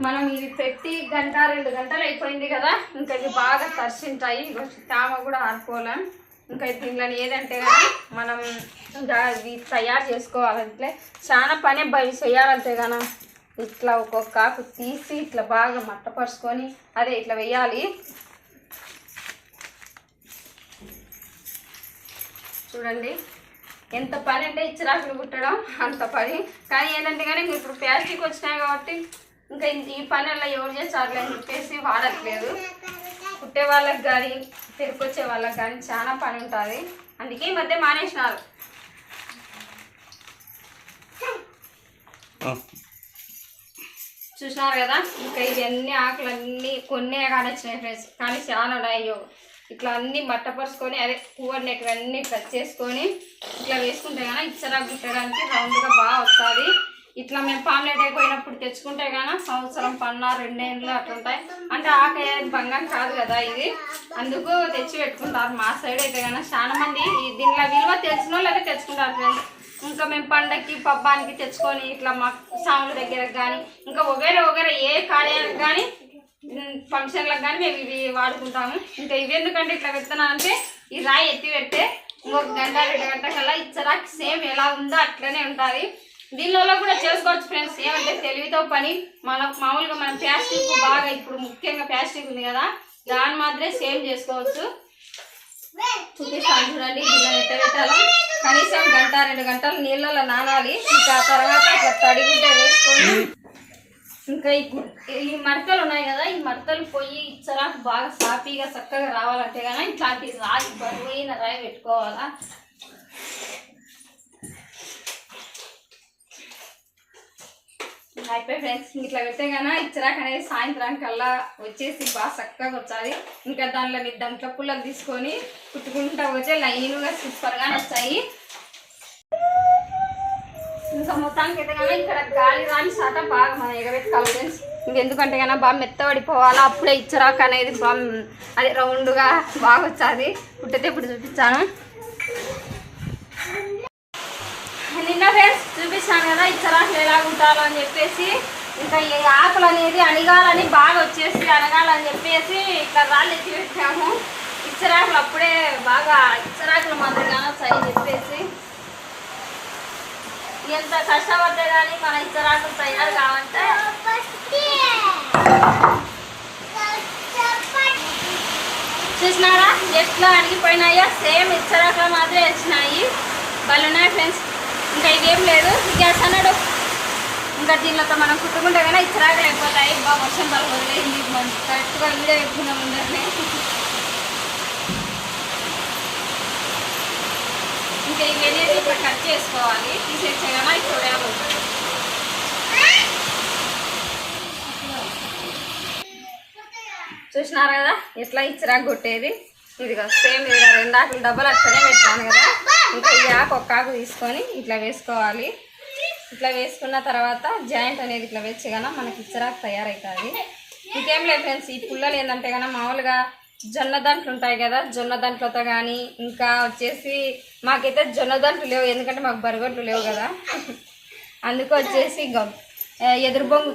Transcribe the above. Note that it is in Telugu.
మనం ఇది పెట్టి గంట 2 గంటలు అయిపోయింది కదా. ఇంకా ఇవి బాగా తరిసింటాయి. తామ కూడా ఆడుకోలేం. ఇంకా దీనిలో ఏదంటే కానీ మనం ఇంకా ఇవి తయారు చేసుకోవాలంటే చాలా పని బయట చేయాలంటే కానీ ఇట్లా ఒక్కొక్క ఆకు తీసి ఇట్లా బాగా మట్టపరుచుకొని అదే ఇట్లా వేయాలి. చూడండి ఎంత పని అంటే ఇచ్చిరాకులు కుట్టడం అంత పని. కానీ ఏంటంటే కానీ ఇప్పుడు ప్లాస్టిక్ వచ్చినాయి కాబట్టి ఇంకా ఈ పనుల్లో ఎవరు చేస్తారులే అని చెప్పేసి వాడట్లేదు. కుట్టే వాళ్ళకి కానీ తిరుకొచ్చే వాళ్ళకి కానీ చాలా పని ఉంటుంది. అందుకే ఈ మధ్య మానేసినారు. చూసినారు కదా. ఇంకా ఇవన్నీ ఆకులన్నీ కొన్ని కానొచ్చినాయి ఫ్రెండ్స్, కానీ చాలా ఉన్నాయో. ఇట్లా అన్నీ మట్టపరుచుకొని అదే పువ్వున్నట్టువన్నీ కట్ చేసుకొని ఇట్లా వేసుకుంటే కానీ ఇచ్చరా గుట్టడానికి రౌండ్గా బాగా వస్తుంది. ఇట్లా మేము పామ్లెట్ అయిపోయినప్పుడు తెచ్చుకుంటే కానీ సంవత్సరం 2 ఏళ్ళు అట్లా ఉంటాయి. అంటే ఆకాయ బంగారం కాదు కదా ఇది, అందుకు తెచ్చి పెట్టుకుంటారు. మా సైడ్ అయితే కానీ చాలా మంది దీనిలో విలువ తెలిసిన వాళ్ళు అయితే తెచ్చుకుంటారు ఫ్రెండ్స్. ఇంకా మేము పండగకి పబ్బానికి తెచ్చుకొని ఇట్లా మా సాముల దగ్గరకు కానీ ఇంకా వగేరే ఏ కార్యాలకు కానీ ఫంక్షన్లకు కానీ మేము ఇవి వాడుకుంటాము. ఇంకా ఇవి ఎందుకంటే ఇట్లా పెడుతున్నా అంటే ఈ రాయి ఎత్తి పెడితే ఇంకొక గంట 2 గంటల కల్లా ఇచ్చరా సేమ్ ఎలా ఉందో అట్లనే ఉంటుంది. దీనిలో కూడా చేసుకోవచ్చు ఫ్రెండ్స్. ఏమంటే తెలివితో పని. మామూలుగా మనం ప్లాస్టిక్ బాగా ఇప్పుడు ముఖ్యంగా ప్లాస్టిక్ ఉంది కదా, దాని మాత్రమే సేమ్ చేసుకోవచ్చు. చూపిస్తాను చూడండి. దీనిలో ఎట్ట పెట్టాలో కనీసం గంట 2 గంటలు నీళ్ళలో నానాలి. ఇంకా తర్వాత ఇట్లా తడిగుడ్డ వేసుకొని ఇంకా ఈ మడతలు ఉన్నాయి కదా, ఈ మడతలు పోయి ఇచ్చరా బాగా సాఫీగా చక్కగా రావాలంటే కానీ ఇట్లాంటి రాయి బరువైన రాయి పెట్టుకోవాలా. అయిపోయి ఫ్రెండ్స్. ఇట్లా పెడితే కన్నా ఇచ్చరాక అనేది సాయంత్రం కల్లా వచ్చేసి బాగా చక్కగా వచ్చాది. ఇంకా దాంట్లో పుల్లలు తీసుకొని కుట్టుకుంటా వచ్చే లైన్గా సూపర్గా వచ్చాయి. ఇంకా మొత్తానికి అయితే కన్నా ఇక్కడ గాలి రాని శాతం బాగా మనం ఎగబెట్టుకోవాలి ఫ్రెండ్స్. ఇంకెందుకంటే కన్నా బాగా మెత్తబడిపోవాలా. అప్పుడే ఇచ్చరాక అనేది బాగా అదే రౌండ్గా బాగా వచ్చాది. కుట్టితే ఇప్పుడు చూపించాను. నిన్న ఫ్రెండ్స్ చూపిస్తాను కదా ఇచ్చరాకులు ఎలా ఉంటాలో అని చెప్పేసి. ఇంకా ఈ ఆకులు అనేది అణగాలని బాగా వచ్చేసి అనగాలని చెప్పేసి ఇట్లా రాళ్ళు ఎత్తి పెట్టాము. ఇచ్చరాకులు అప్పుడే బాగా ఇచ్చరాకులు మాదిరిగా అని చెప్పేసి ఎంత కష్టపడితే కానీ మన ఇచ్చరాకులు తయారు కావంటే చూసినారా ఎట్లా అణిగిపోయినాయో. సేమ్ ఇచ్చరాకులు మాత్రమే వచ్చినాయి. వాళ్ళు ఉన్నాయి ఫ్రెండ్స్. ఇంకా ఇదేం లేదు గ్యాస్ అన్నాడు. ఇంకా దీనిలో మనం కుట్టుకుంటే కానీ ఇచ్చరాకులు అయిపోతాయి. బాగా వర్షం పడుతుంది. కరెక్ట్గా వీడియో పెట్టుకున్నాం ముందరనే. ఇంకా ఇవన్నీ ఇప్పుడు కట్ చేసుకోవాలి. తీసేస్తే కానీ చూడాలి. చూసినారు కదా ఎట్లా ఇచ్చరాకు కొట్టేది. ఇదిగా సేమ్ ఇదిగా 2 ఆకులు డబ్బులు అట్లనే పెట్టాను కదా. ఇంకా ఈ ఆకు ఒక్క ఆకు తీసుకొని ఇట్లా వేసుకోవాలి. ఇట్లా వేసుకున్న తర్వాత జాయింట్ అనేది ఇట్లా వేసి కన్నా మనకి ఇచ్చరాకు తయారవుతుంది. ఇంకేం లేదు ఫ్రెండ్స్. ఈ పుల్లలు ఏంటంటే కన్నా మామూలుగా జొన్న దంట్లు ఉంటాయి కదా, జొన్న దంట్లతో కానీ ఇంకా వచ్చేసి మాకైతే జొన్న దంట్లు లేవు ఎందుకంటే మాకు బరగొట్లు లేవు కదా. అందుకు వచ్చేసి ఎదురు బొంగు